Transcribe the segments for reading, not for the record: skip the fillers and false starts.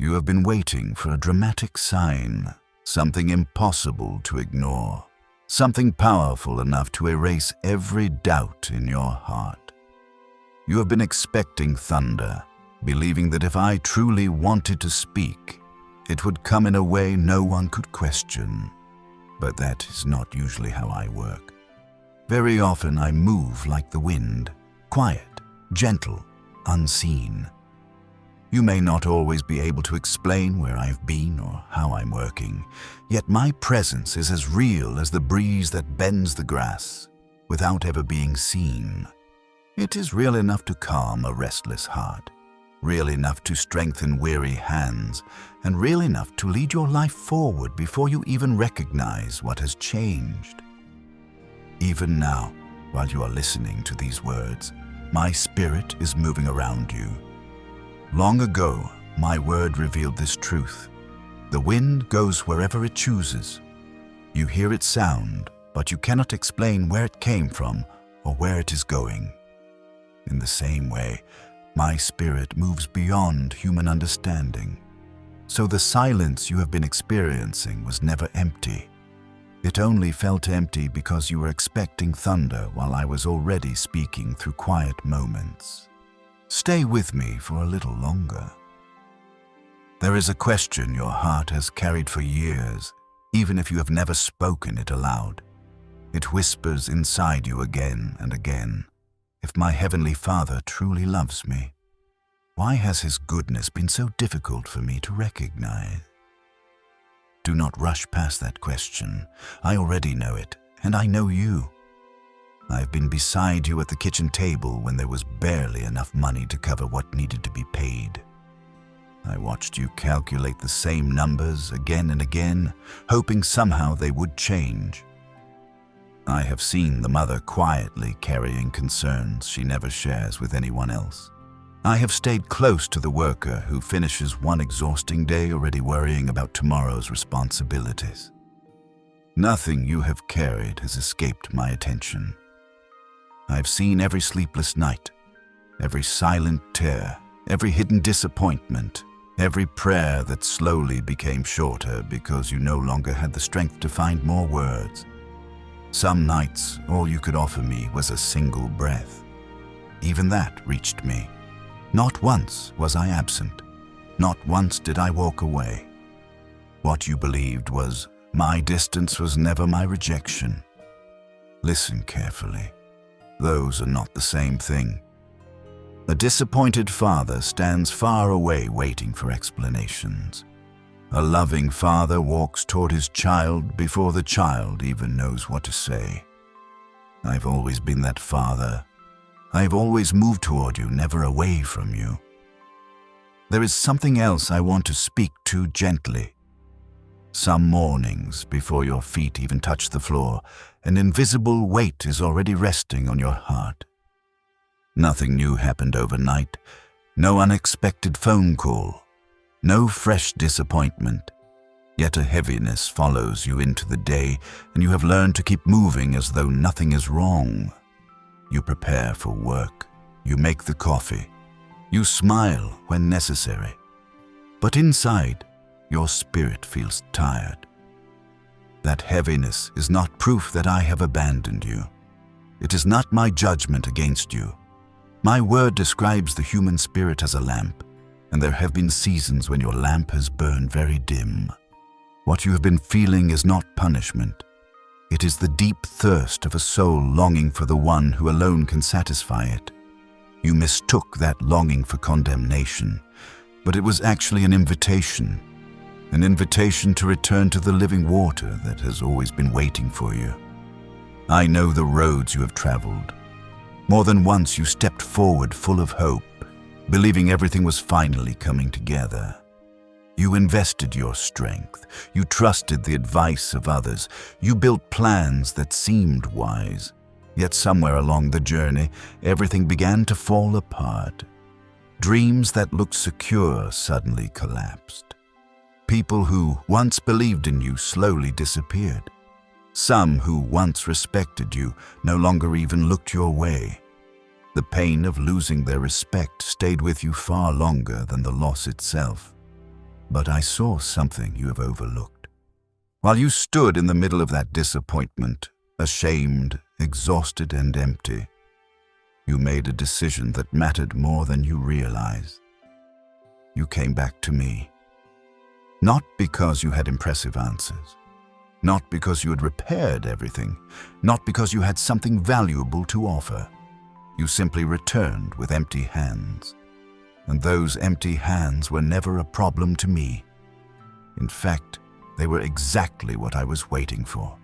You have been waiting for a dramatic sign, something impossible to ignore, something powerful enough to erase every doubt in your heart. You have been expecting thunder, believing that if I truly wanted to speak, it would come in a way no one could question. But that is not usually how I work. Very often I move like the wind, quiet, gentle, unseen. You may not always be able to explain where I've been or how I'm working, yet my presence is as real as the breeze that bends the grass, without ever being seen. It is real enough to calm a restless heart, real enough to strengthen weary hands, and real enough to lead your life forward before you even recognize what has changed. Even now, while you are listening to these words, my spirit is moving around you. Long ago, my word revealed this truth. The wind goes wherever it chooses. You hear its sound, but you cannot explain where it came from or where it is going. In the same way, my spirit moves beyond human understanding. So the silence you have been experiencing was never empty. It only felt empty because you were expecting thunder while I was already speaking through quiet moments. Stay with me for a little longer. There is a question your heart has carried for years, even if you have never spoken it aloud. It whispers inside you again and again. If my Heavenly Father truly loves me, why has His goodness been so difficult for me to recognize? Do not rush past that question. I already know it, and I know you. I've been beside you at the kitchen table when there was barely enough money to cover what needed to be paid. I watched you calculate the same numbers again and again, hoping somehow they would change. I have seen the mother quietly carrying concerns she never shares with anyone else. I have stayed close to the worker who finishes one exhausting day already worrying about tomorrow's responsibilities. Nothing you have carried has escaped my attention. I've seen every sleepless night, every silent tear, every hidden disappointment, every prayer that slowly became shorter because you no longer had the strength to find more words. Some nights, all you could offer me was a single breath. Even that reached me. Not once was I absent. Not once did I walk away. What you believed was my distance was never my rejection. Listen carefully. Those are not the same thing. A disappointed father stands far away waiting for explanations. A loving father walks toward his child before the child even knows what to say. I've always been that father. I've always moved toward you, never away from you. There is something else I want to speak to gently. Some mornings, before your feet even touch the floor, an invisible weight is already resting on your heart. Nothing new happened overnight, no unexpected phone call, no fresh disappointment. Yet a heaviness follows you into the day, and you have learned to keep moving as though nothing is wrong. You prepare for work, you make the coffee, you smile when necessary. But inside, your spirit feels tired. That heaviness is not proof that I have abandoned you. It is not my judgment against you. My word describes the human spirit as a lamp, and there have been seasons when your lamp has burned very dim. What you have been feeling is not punishment. It is the deep thirst of a soul longing for the one who alone can satisfy it. You mistook that longing for condemnation, but it was actually an invitation to return to the living water that has always been waiting for you. I know the roads you have traveled. More than once you stepped forward full of hope, believing everything was finally coming together. You invested your strength. You trusted the advice of others. You built plans that seemed wise. Yet somewhere along the journey, everything began to fall apart. Dreams that looked secure suddenly collapsed. People who once believed in you slowly disappeared. Some who once respected you no longer even looked your way. The pain of losing their respect stayed with you far longer than the loss itself. But I saw something you have overlooked. While you stood in the middle of that disappointment, ashamed, exhausted, and empty, you made a decision that mattered more than you realized. You came back to me. Not because you had impressive answers, not because you had repaired everything, not because you had something valuable to offer. You simply returned with empty hands. And those empty hands were never a problem to me. In fact, they were exactly what I was waiting for.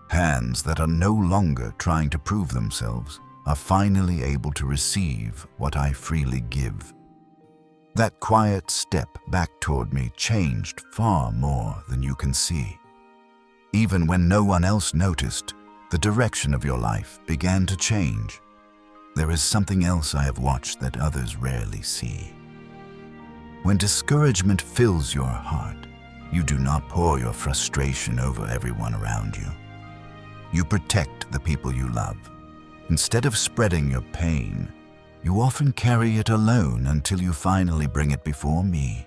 Hands that are no longer trying to prove themselves, are finally able to receive what I freely give. That quiet step back toward me changed far more than you can see. Even when no one else noticed, the direction of your life began to change. There is something else I have watched that others rarely see. When discouragement fills your heart, you do not pour your frustration over everyone around you. You protect the people you love. Instead of spreading your pain, you often carry it alone until you finally bring it before me.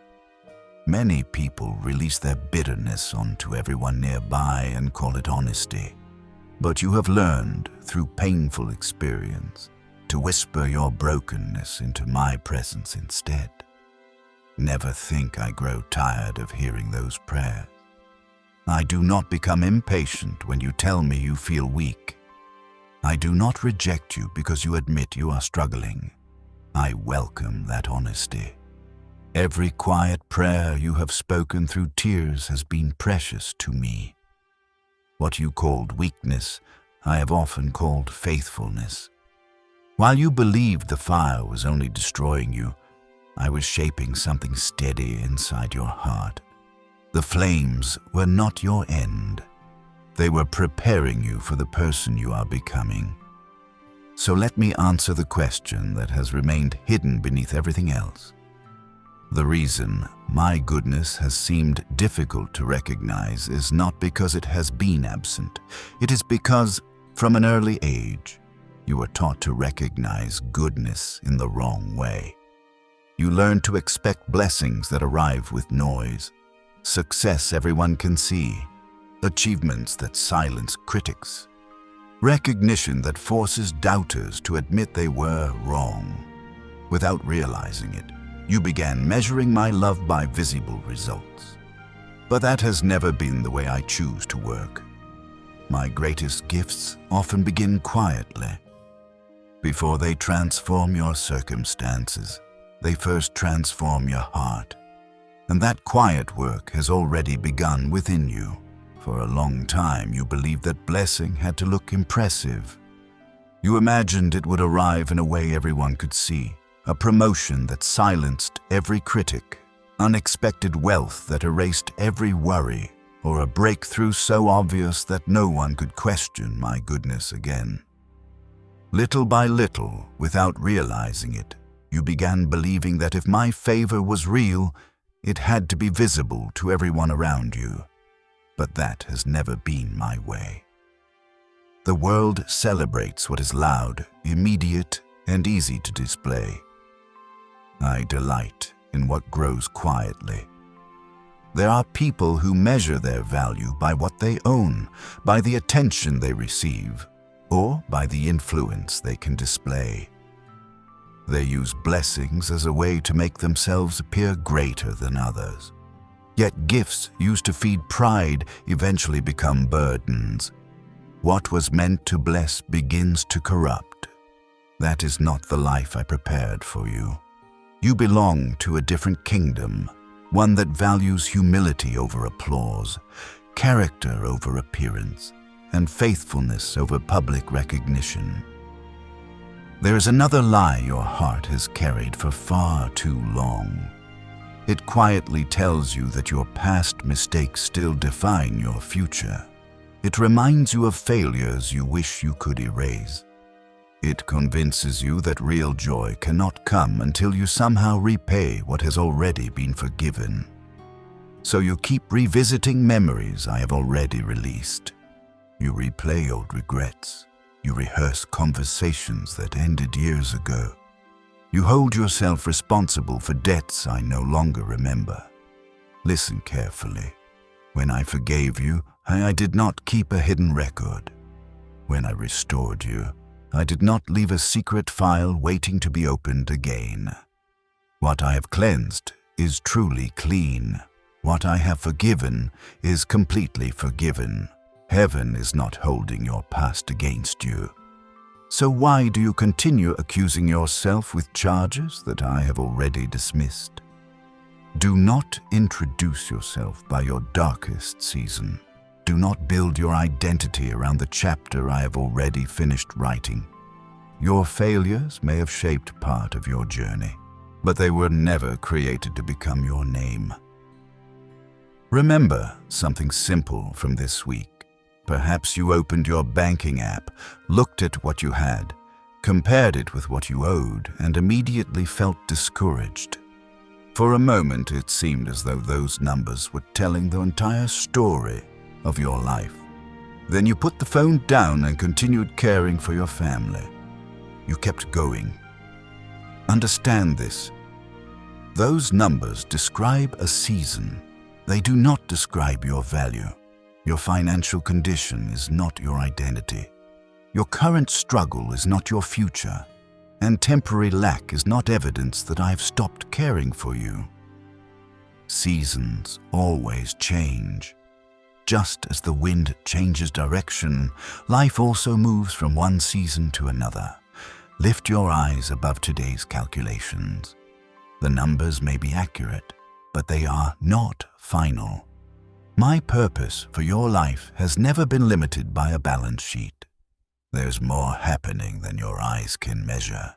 Many people release their bitterness onto everyone nearby and call it honesty. But you have learned, through painful experience, to whisper your brokenness into my presence instead. Never think I grow tired of hearing those prayers. I do not become impatient when you tell me you feel weak. I do not reject you because you admit you are struggling. I welcome that honesty. Every quiet prayer you have spoken through tears has been precious to me. What you called weakness, I have often called faithfulness. While you believed the fire was only destroying you, I was shaping something steady inside your heart. The flames were not your end. They were preparing you for the person you are becoming. So let me answer the question that has remained hidden beneath everything else. The reason my goodness has seemed difficult to recognize is not because it has been absent. It is because, from an early age, you were taught to recognize goodness in the wrong way. You learn to expect blessings that arrive with noise, success everyone can see, achievements that silence critics, recognition that forces doubters to admit they were wrong. Without realizing it, you began measuring my love by visible results. But that has never been the way I choose to work. My greatest gifts often begin quietly. Before they transform your circumstances, they first transform your heart. And that quiet work has already begun within you. For a long time, you believed that blessing had to look impressive. You imagined it would arrive in a way everyone could see, a promotion that silenced every critic, unexpected wealth that erased every worry, or a breakthrough so obvious that no one could question my goodness again. Little by little, without realizing it, you began believing that if my favor was real, it had to be visible to everyone around you. But that has never been my way. The world celebrates what is loud, immediate, and easy to display. I delight in what grows quietly. There are people who measure their value by what they own, by the attention they receive, or by the influence they can display. They use blessings as a way to make themselves appear greater than others. Yet gifts used to feed pride eventually become burdens. What was meant to bless begins to corrupt. That is not the life I prepared for you. You belong to a different kingdom, one that values humility over applause, character over appearance, and faithfulness over public recognition. There is another lie your heart has carried for far too long. It quietly tells you that your past mistakes still define your future. It reminds you of failures you wish you could erase. It convinces you that real joy cannot come until you somehow repay what has already been forgiven. So you keep revisiting memories I have already released. You replay old regrets. You rehearse conversations that ended years ago. You hold yourself responsible for debts I no longer remember. Listen carefully. When I forgave you, I did not keep a hidden record. When I restored you, I did not leave a secret file waiting to be opened again. What I have cleansed is truly clean. What I have forgiven is completely forgiven. Heaven is not holding your past against you. So why do you continue accusing yourself with charges that I have already dismissed? Do not introduce yourself by your darkest season. Do not build your identity around the chapter I have already finished writing. Your failures may have shaped part of your journey, but they were never created to become your name. Remember something simple from this week. Perhaps you opened your banking app, looked at what you had, compared it with what you owed, and immediately felt discouraged. For a moment, it seemed as though those numbers were telling the entire story of your life. Then you put the phone down and continued caring for your family. You kept going. Understand this. Those numbers describe a season. They do not describe your value. Your financial condition is not your identity. Your current struggle is not your future. And temporary lack is not evidence that I have stopped caring for you. Seasons always change. Just as the wind changes direction, life also moves from one season to another. Lift your eyes above today's calculations. The numbers may be accurate, but they are not final. My purpose for your life has never been limited by a balance sheet. There's more happening than your eyes can measure.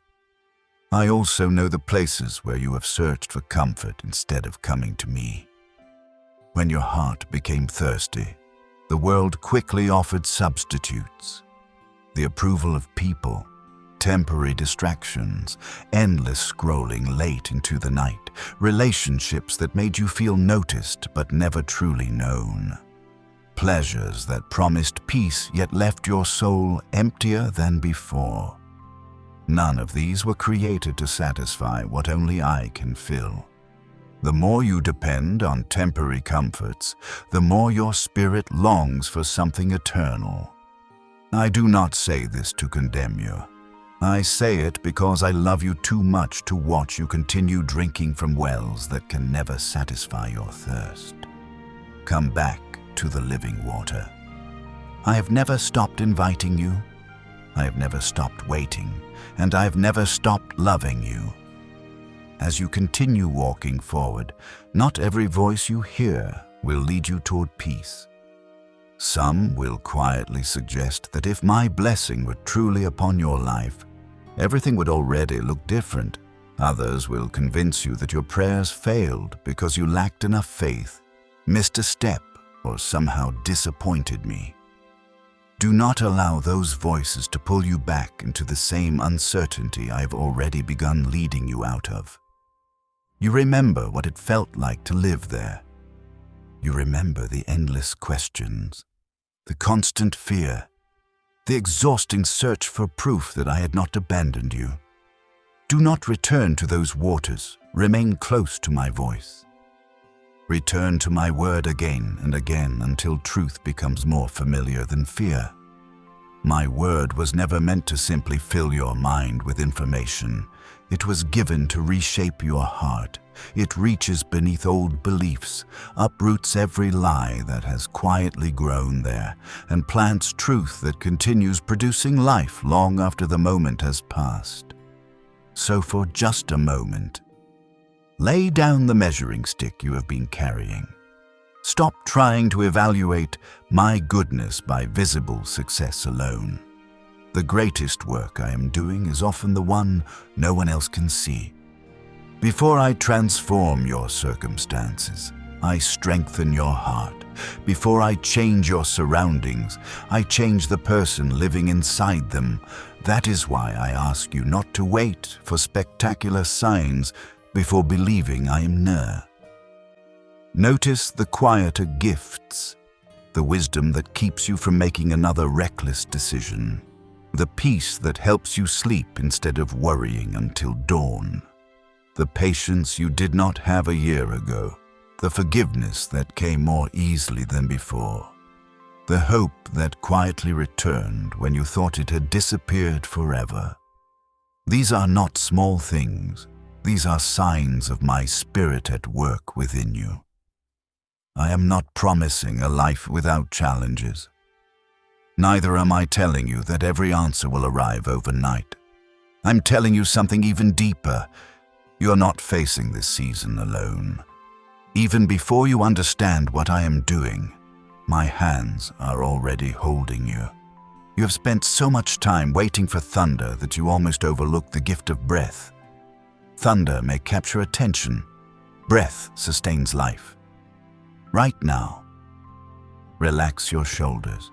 I also know the places where you have searched for comfort instead of coming to me. When your heart became thirsty, the world quickly offered substitutes. The approval of people, temporary distractions, endless scrolling late into the night, relationships that made you feel noticed but never truly known. Pleasures that promised peace yet left your soul emptier than before. None of these were created to satisfy what only I can fill. The more you depend on temporary comforts, the more your spirit longs for something eternal. I do not say this to condemn you. I say it because I love you too much to watch you continue drinking from wells that can never satisfy your thirst. Come back to the living water. I have never stopped inviting you. I have never stopped waiting, and I have never stopped loving you. As you continue walking forward, not every voice you hear will lead you toward peace. Some will quietly suggest that if my blessing were truly upon your life, everything would already look different. Others will convince you that your prayers failed because you lacked enough faith, missed a step, or somehow disappointed me. Do not allow those voices to pull you back into the same uncertainty I have already begun leading you out of. You remember what it felt like to live there. You remember the endless questions, the constant fear, the exhausting search for proof that I had not abandoned you. Do not return to those waters. Remain close to my voice. Return to my word again and again until truth becomes more familiar than fear. My word was never meant to simply fill your mind with information. It was given to reshape your heart. It reaches beneath old beliefs, uproots every lie that has quietly grown there, and plants truth that continues producing life long after the moment has passed. So for just a moment, lay down the measuring stick you have been carrying. Stop trying to evaluate my goodness by visible success alone. The greatest work I am doing is often the one no one else can see. Before I transform your circumstances, I strengthen your heart. Before I change your surroundings, I change the person living inside them. That is why I ask you not to wait for spectacular signs before believing I am near. Notice the quieter gifts, the wisdom that keeps you from making another reckless decision, the peace that helps you sleep instead of worrying until dawn, the patience you did not have a year ago, the forgiveness that came more easily than before, the hope that quietly returned when you thought it had disappeared forever. These are not small things. These are signs of my Spirit at work within you. I am not promising a life without challenges. Neither am I telling you that every answer will arrive overnight. I'm telling you something even deeper. You're not facing this season alone. Even before you understand what I am doing, my hands are already holding you. You have spent so much time waiting for thunder that you almost overlook the gift of breath. Thunder may capture attention. Breath sustains life. Right now, relax your shoulders.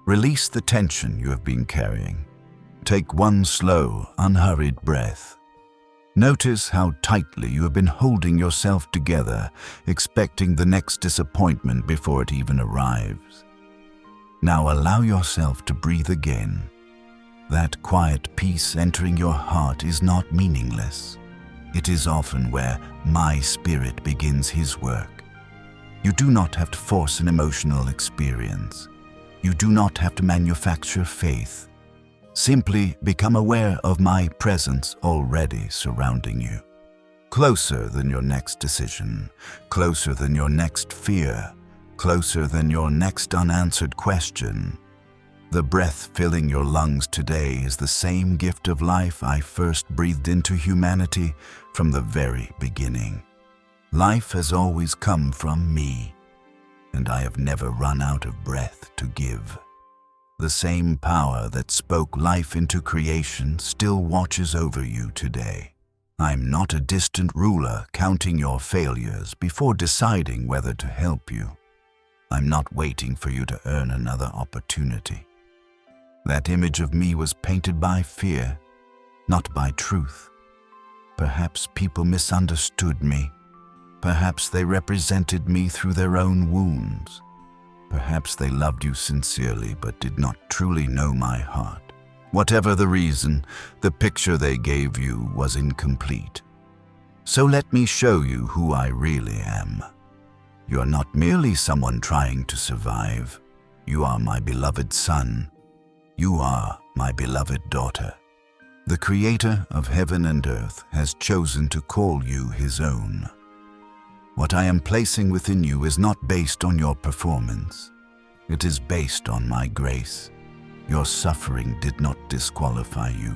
Release the tension you have been carrying. Take one slow, unhurried breath. Notice how tightly you have been holding yourself together, expecting the next disappointment before it even arrives. Now allow yourself to breathe again. That quiet peace entering your heart is not meaningless. It is often where my Spirit begins His work. You do not have to force an emotional experience. You do not have to manufacture faith. Simply become aware of my presence already surrounding you. Closer than your next decision, closer than your next fear, closer than your next unanswered question. The breath filling your lungs today is the same gift of life I first breathed into humanity from the very beginning. Life has always come from me, and I have never run out of breath to give. The same power that spoke life into creation still watches over you today. I'm not a distant ruler counting your failures before deciding whether to help you. I'm not waiting for you to earn another opportunity. That image of me was painted by fear, not by truth. Perhaps people misunderstood me. Perhaps they represented me through their own wounds. Perhaps they loved you sincerely but did not truly know my heart. Whatever the reason, the picture they gave you was incomplete. So let me show you who I really am. You are not merely someone trying to survive. You are my beloved son. You are my beloved daughter. The Creator of heaven and earth has chosen to call you His own. What I am placing within you is not based on your performance. It is based on my grace. Your suffering did not disqualify you.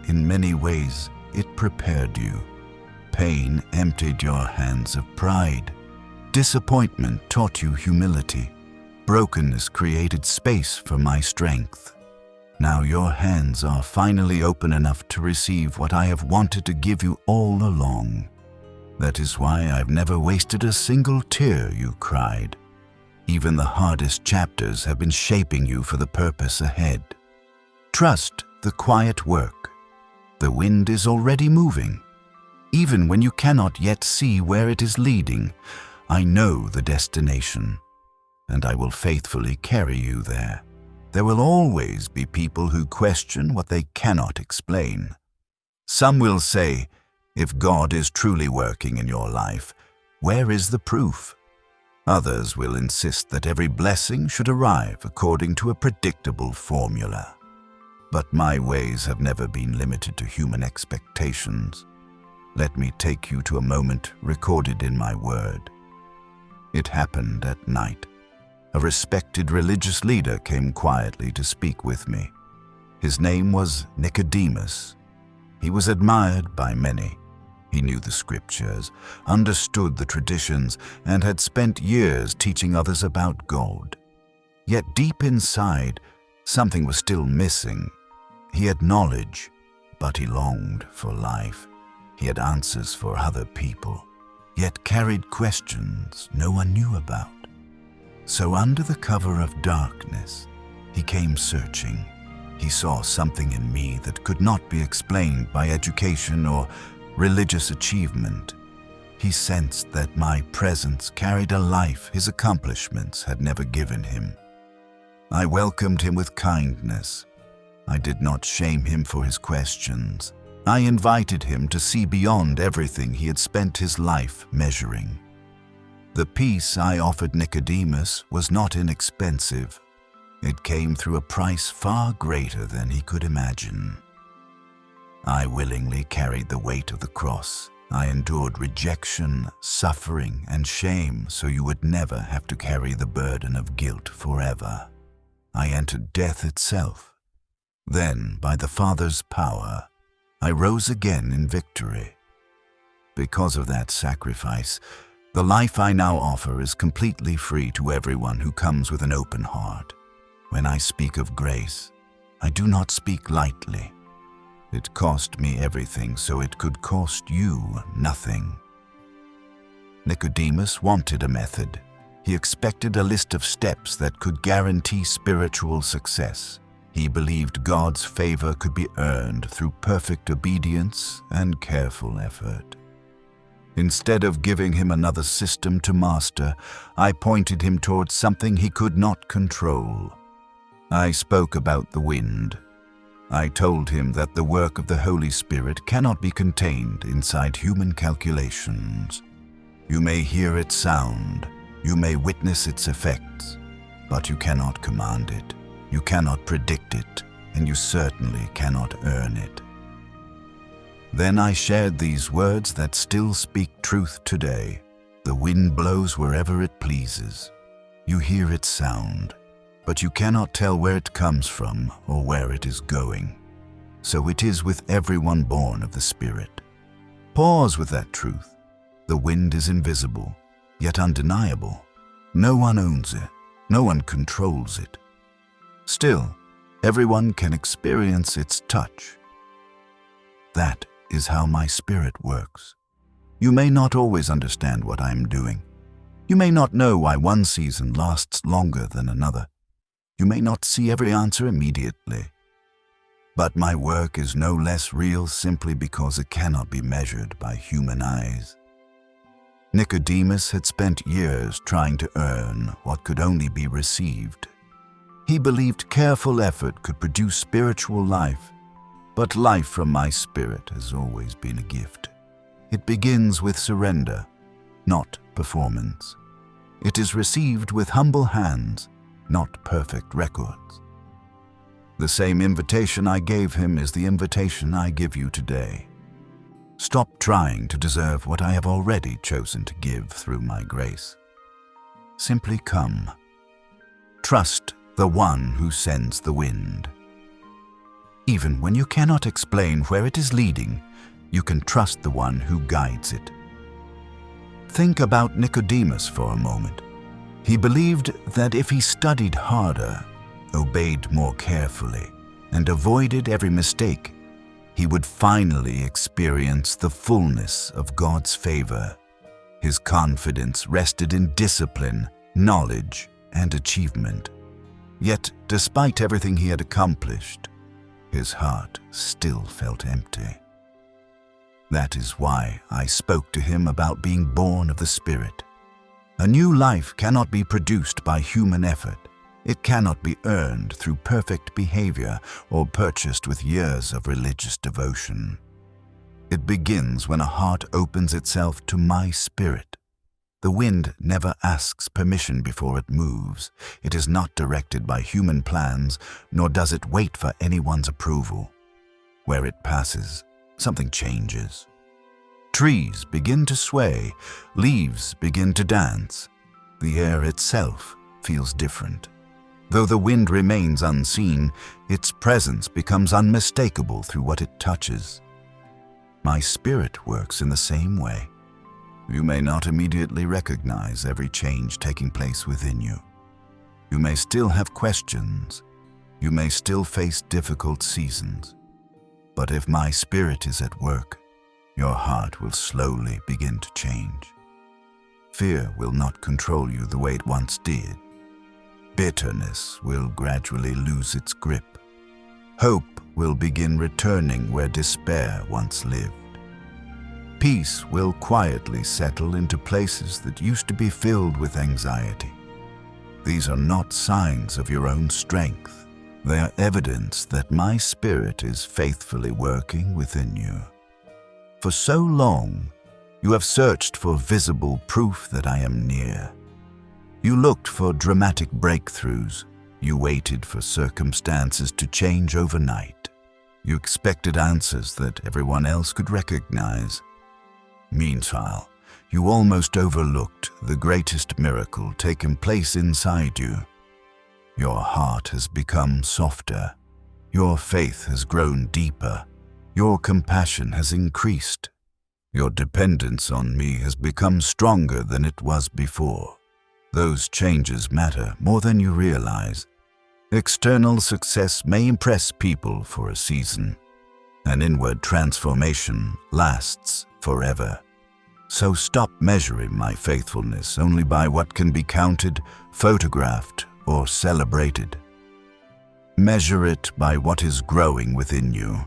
In many ways, it prepared you. Pain emptied your hands of pride. Disappointment taught you humility. Brokenness created space for my strength. Now your hands are finally open enough to receive what I have wanted to give you all along. That is why I've never wasted a single tear you cried. Even the hardest chapters have been shaping you for the purpose ahead. Trust the quiet work. The wind is already moving. Even when you cannot yet see where it is leading, I know the destination, and I will faithfully carry you there. There will always be people who question what they cannot explain. Some will say, if God is truly working in your life, where is the proof? Others will insist that every blessing should arrive according to a predictable formula. But my ways have never been limited to human expectations. Let me take you to a moment recorded in my word. It happened at night. A respected religious leader came quietly to speak with me. His name was Nicodemus. He was admired by many. He knew the scriptures, understood the traditions, and had spent years teaching others about God. Yet deep inside, something was still missing. He had knowledge, but he longed for life. He had answers for other people, yet carried questions no one knew about. So under the cover of darkness, he came searching. He saw something in me that could not be explained by education or religious achievement. He sensed that my presence carried a life his accomplishments had never given him. I welcomed him with kindness. I did not shame him for his questions. I invited him to see beyond everything he had spent his life measuring. The peace I offered Nicodemus was not inexpensive. It came through a price far greater than he could imagine. I willingly carried the weight of the cross. I endured rejection, suffering, and shame so you would never have to carry the burden of guilt forever. I entered death itself. Then, by the Father's power, I rose again in victory. Because of that sacrifice, the life I now offer is completely free to everyone who comes with an open heart. When I speak of grace, I do not speak lightly. It cost me everything, so it could cost you nothing. Nicodemus wanted a method. He expected a list of steps that could guarantee spiritual success. He believed God's favor could be earned through perfect obedience and careful effort. Instead of giving him another system to master, I pointed him towards something he could not control. I spoke about the wind. I told him that the work of the Holy Spirit cannot be contained inside human calculations. You may hear its sound, you may witness its effects, but you cannot command it, you cannot predict it, and you certainly cannot earn it. Then I shared these words that still speak truth today. The wind blows wherever it pleases. You hear its sound, but you cannot tell where it comes from or where it is going. So it is with everyone born of the Spirit. Pause with that truth. The wind is invisible, yet undeniable. No one owns it. No one controls it. Still, everyone can experience its touch. That is how my Spirit works. You may not always understand what I am doing. You may not know why one season lasts longer than another. You may not see every answer immediately. But my work is no less real simply because it cannot be measured by human eyes. Nicodemus had spent years trying to earn what could only be received. He believed careful effort could produce spiritual life, but life from my Spirit has always been a gift. It begins with surrender, not performance. It is received with humble hands, not perfect records. The same invitation I gave him is the invitation I give you today. Stop trying to deserve what I have already chosen to give through my grace. Simply come. Trust the one who sends the wind. Even when you cannot explain where it is leading, you can trust the one who guides it. Think about Nicodemus for a moment. He believed that if he studied harder, obeyed more carefully, and avoided every mistake, he would finally experience the fullness of God's favor. His confidence rested in discipline, knowledge, and achievement. Yet, despite everything he had accomplished, his heart still felt empty. That is why I spoke to him about being born of the Spirit. A new life cannot be produced by human effort. It cannot be earned through perfect behavior or purchased with years of religious devotion. It begins when a heart opens itself to my Spirit. The wind never asks permission before it moves. It is not directed by human plans, nor does it wait for anyone's approval. Where it passes, something changes. Trees begin to sway, leaves begin to dance. The air itself feels different. Though the wind remains unseen, its presence becomes unmistakable through what it touches. My Spirit works in the same way. You may not immediately recognize every change taking place within you. You may still have questions. You may still face difficult seasons. But if my Spirit is at work, your heart will slowly begin to change. Fear will not control you the way it once did. Bitterness will gradually lose its grip. Hope will begin returning where despair once lived. Peace will quietly settle into places that used to be filled with anxiety. These are not signs of your own strength. They are evidence that my Spirit is faithfully working within you. For so long, You have searched for visible proof that I am near. You looked for dramatic breakthroughs. You waited for circumstances to change overnight. You expected answers that everyone else could recognize. Meanwhile, you almost overlooked the greatest miracle taking place inside you. Your heart has become softer. Your faith has grown deeper. Your compassion has increased. Your dependence on me has become stronger than it was before. Those changes matter more than you realize. External success may impress people for a season. An inward transformation lasts forever. So stop measuring my faithfulness only by what can be counted, photographed, or celebrated. Measure it by what is growing within you.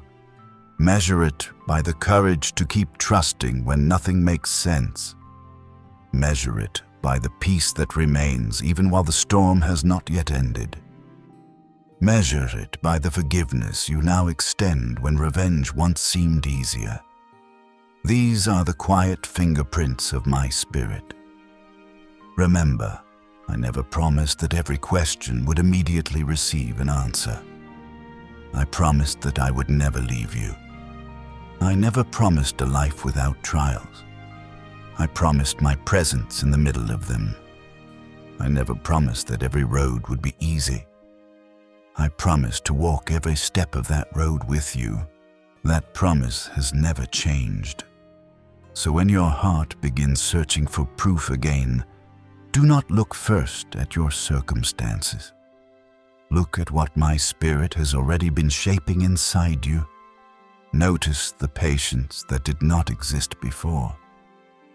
Measure it by the courage to keep trusting when nothing makes sense. Measure it by the peace that remains even while the storm has not yet ended. Measure it by the forgiveness you now extend when revenge once seemed easier. These are the quiet fingerprints of my spirit. Remember, I never promised that every question would immediately receive an answer. I promised that I would never leave you. I never promised a life without trials. I promised my presence in the middle of them. I never promised that every road would be easy. I promised to walk every step of that road with you. That promise has never changed. So when your heart begins searching for proof again, do not look first at your circumstances. Look at what my spirit has already been shaping inside you. Notice the patience that did not exist before.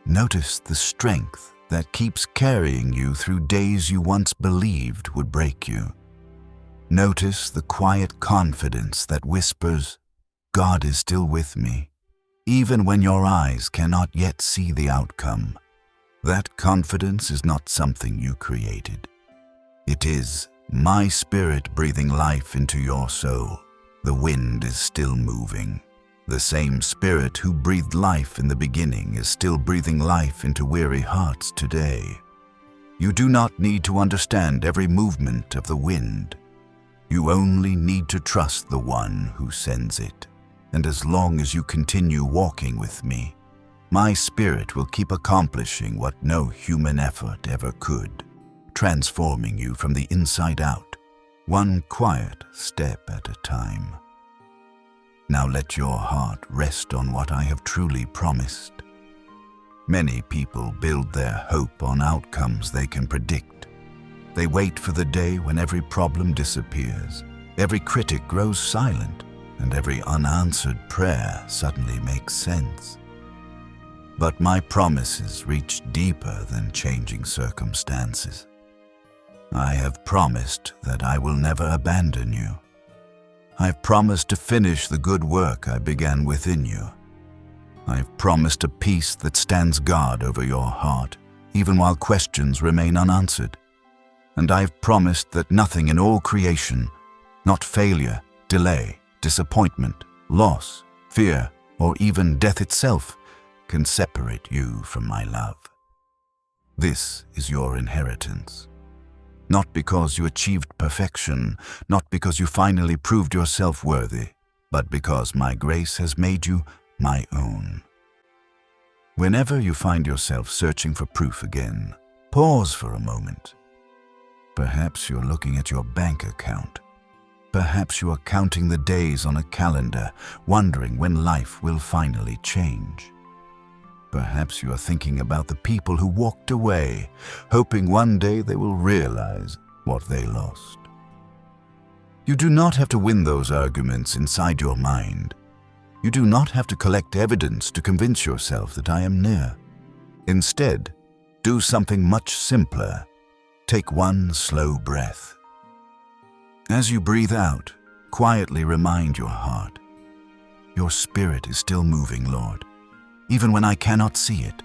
Notice the strength that keeps carrying you through days you once believed would break you. Notice the quiet confidence that whispers, God is still with me, even when your eyes cannot yet see the outcome. That confidence is not something you created. It is my spirit breathing life into your soul. The wind is still moving. The same spirit who breathed life in the beginning is still breathing life into weary hearts today. You do not need to understand every movement of the wind. You only need to trust the one who sends it. And as long as you continue walking with me, my spirit will keep accomplishing what no human effort ever could, transforming you from the inside out, one quiet step at a time. Now let your heart rest on what I have truly promised. Many people build their hope on outcomes they can predict. They wait for the day when every problem disappears, every critic grows silent, and every unanswered prayer suddenly makes sense. But my promises reach deeper than changing circumstances. I have promised that I will never abandon you. I've promised to finish the good work I began within you. I've promised a peace that stands guard over your heart, even while questions remain unanswered. And I've promised that nothing in all creation, not failure, delay, disappointment, loss, fear, or even death itself, can separate you from my love. This is your inheritance. Not because you achieved perfection, not because you finally proved yourself worthy, but because my grace has made you my own. Whenever you find yourself searching for proof again, pause for a moment. Perhaps you're looking at your bank account. Perhaps you are counting the days on a calendar, wondering when life will finally change. Perhaps you are thinking about the people who walked away, hoping one day they will realize what they lost. You do not have to win those arguments inside your mind. You do not have to collect evidence to convince yourself that I am near. Instead, do something much simpler. Take one slow breath. As you breathe out, quietly remind your heart, your spirit is still moving, Lord, even when I cannot see it.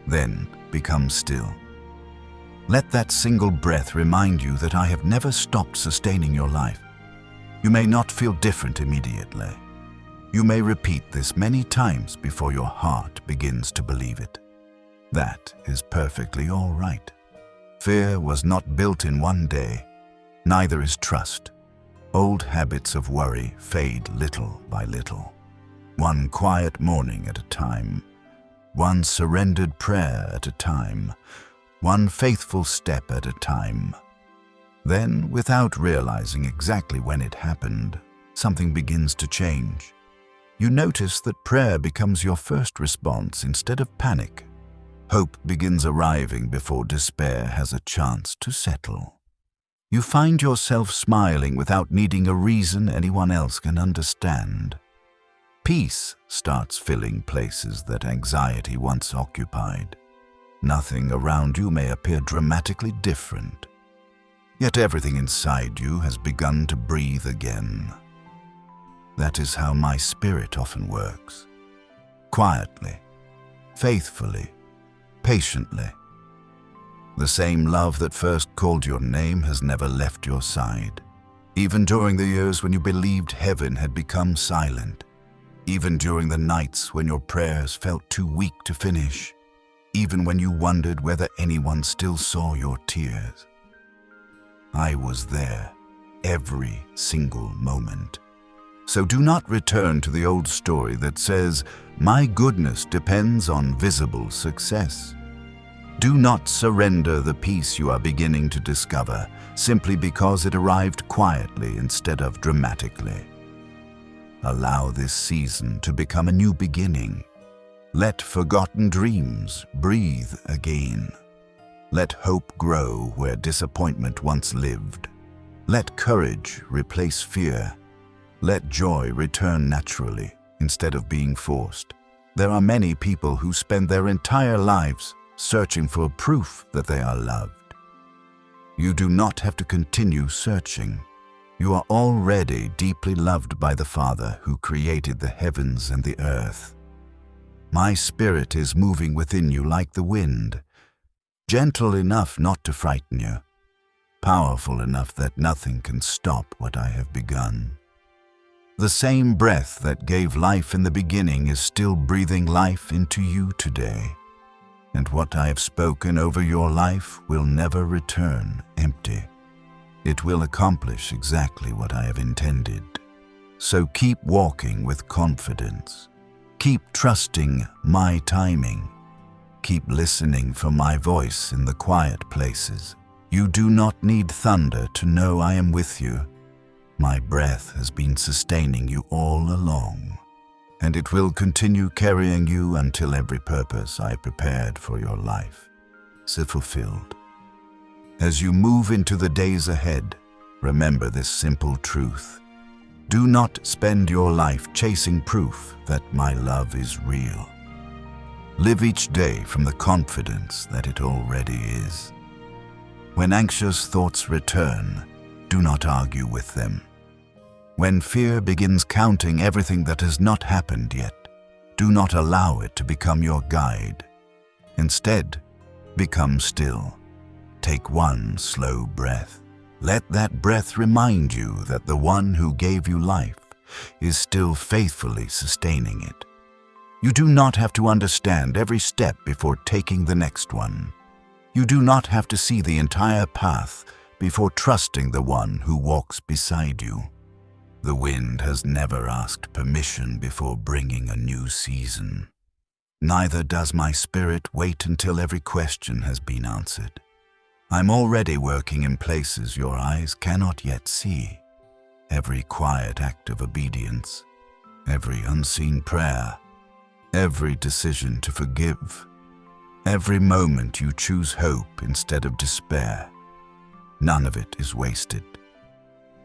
Then become still. Let that single breath remind you that I have never stopped sustaining your life. You may not feel different immediately. You may repeat this many times before your heart begins to believe it. That is perfectly all right. Fear was not built in one day, neither is trust. Old habits of worry fade little by little, one quiet morning at a time, one surrendered prayer at a time, one faithful step at a time. Then, without realizing exactly when it happened, something begins to change. You notice that prayer becomes your first response instead of panic. Hope begins arriving before despair has a chance to settle. You find yourself smiling without needing a reason anyone else can understand. Peace starts filling places that anxiety once occupied. Nothing around you may appear dramatically different, yet everything inside you has begun to breathe again. That is how my spirit often works. Quietly, faithfully, patiently. The same love that first called your name has never left your side. Even during the years when you believed heaven had become silent. Even during the nights when your prayers felt too weak to finish. Even when you wondered whether anyone still saw your tears. I was there, every single moment. So do not return to the old story that says, "My goodness depends on visible success." Do not surrender the peace you are beginning to discover simply because it arrived quietly instead of dramatically. Allow this season to become a new beginning. Let forgotten dreams breathe again. Let hope grow where disappointment once lived. Let courage replace fear. Let joy return naturally instead of being forced. There are many people who spend their entire lives searching for proof that they are loved. You do not have to continue searching. You are already deeply loved by the Father who created the heavens and the earth. My spirit is moving within you like the wind, gentle enough not to frighten you, powerful enough that nothing can stop what I have begun. The same breath that gave life in the beginning is still breathing life into you today. And what I have spoken over your life will never return empty. It will accomplish exactly what I have intended. So keep walking with confidence. Keep trusting my timing. Keep listening for my voice in the quiet places. You do not need thunder to know I am with you. My breath has been sustaining you all along, and it will continue carrying you until every purpose I prepared for your life is fulfilled. As you move into the days ahead, remember this simple truth. Do not spend your life chasing proof that my love is real. Live each day from the confidence that it already is. When anxious thoughts return, do not argue with them. When fear begins counting everything that has not happened yet, do not allow it to become your guide. Instead, become still. Take one slow breath. Let that breath remind you that the one who gave you life is still faithfully sustaining it. You do not have to understand every step before taking the next one. You do not have to see the entire path before trusting the one who walks beside you. The wind has never asked permission before bringing a new season. Neither does my spirit wait until every question has been answered. I'm already working in places your eyes cannot yet see. Every quiet act of obedience, every unseen prayer, every decision to forgive, every moment you choose hope instead of despair, none of it is wasted.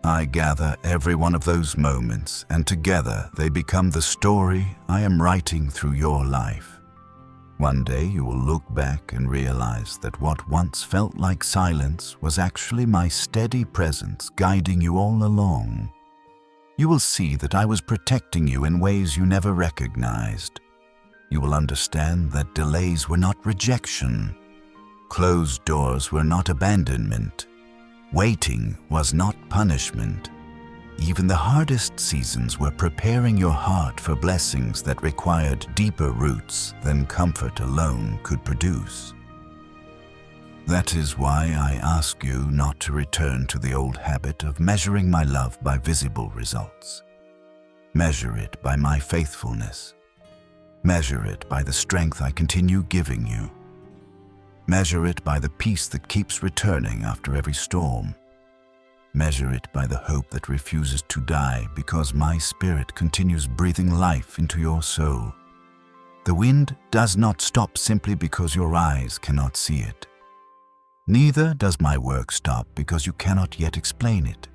I gather every one of those moments, and together they become the story I am writing through your life. One day you will look back and realize that what once felt like silence was actually my steady presence guiding you all along. You will see that I was protecting you in ways you never recognized. You will understand that delays were not rejection. Closed doors were not abandonment. Waiting was not punishment. even the hardest seasons were preparing your heart for blessings that required deeper roots than comfort alone could produce. That is why I ask you not to return to the old habit of measuring my love by visible results. Measure it by my faithfulness. Measure it by the strength I continue giving you. Measure it by the peace that keeps returning after every storm. Measure it by the hope that refuses to die because my spirit continues breathing life into your soul. The wind does not stop simply because your eyes cannot see it. Neither does my work stop because you cannot yet explain it.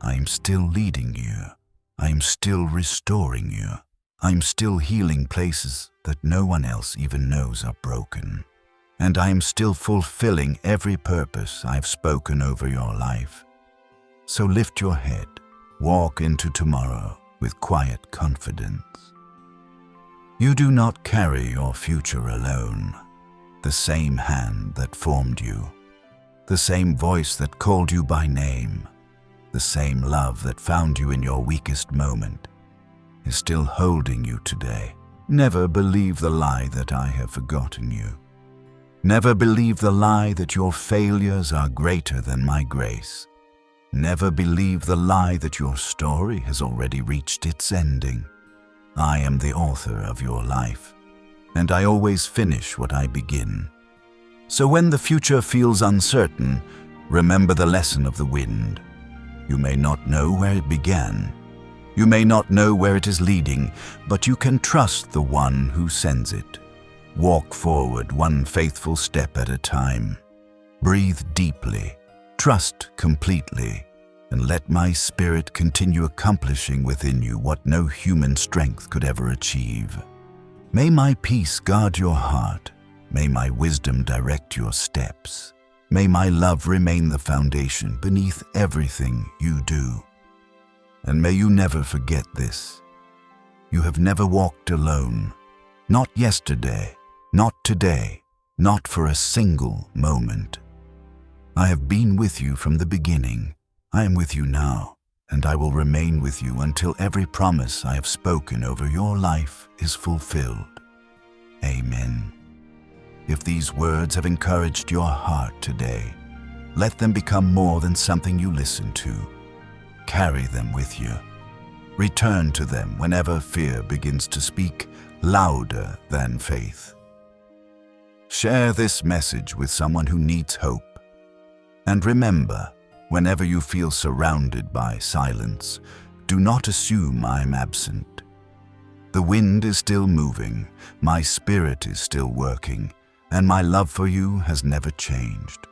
I am still leading you. I am still restoring you. I am still healing places that no one else even knows are broken. And I am still fulfilling every purpose I've spoken over your life. So lift your head, walk into tomorrow with quiet confidence. You do not carry your future alone. The same hand that formed you, the same voice that called you by name, the same love that found you in your weakest moment, is still holding you today. Never believe the lie that I have forgotten you. Never believe the lie that your failures are greater than my grace. Never believe the lie that your story has already reached its ending. I am the author of your life, and I always finish what I begin. So when the future feels uncertain, remember the lesson of the wind. You may not know where it began. You may not know where it is leading, but you can trust the one who sends it. Walk forward one faithful step at a time. Breathe deeply. Trust completely, and let my spirit continue accomplishing within you what no human strength could ever achieve. May my peace guard your heart. May my wisdom direct your steps. May my love remain the foundation beneath everything you do. And may you never forget this. You have never walked alone. Not yesterday, not today, not for a single moment. I have been with you from the beginning. I am with you now, and I will remain with you until every promise I have spoken over your life is fulfilled. Amen. If these words have encouraged your heart today, let them become more than something you listen to. Carry them with you. Return to them whenever fear begins to speak louder than faith. Share this message with someone who needs hope. And remember, whenever you feel surrounded by silence, do not assume I'm absent. The wind is still moving, my spirit is still working, and my love for you has never changed.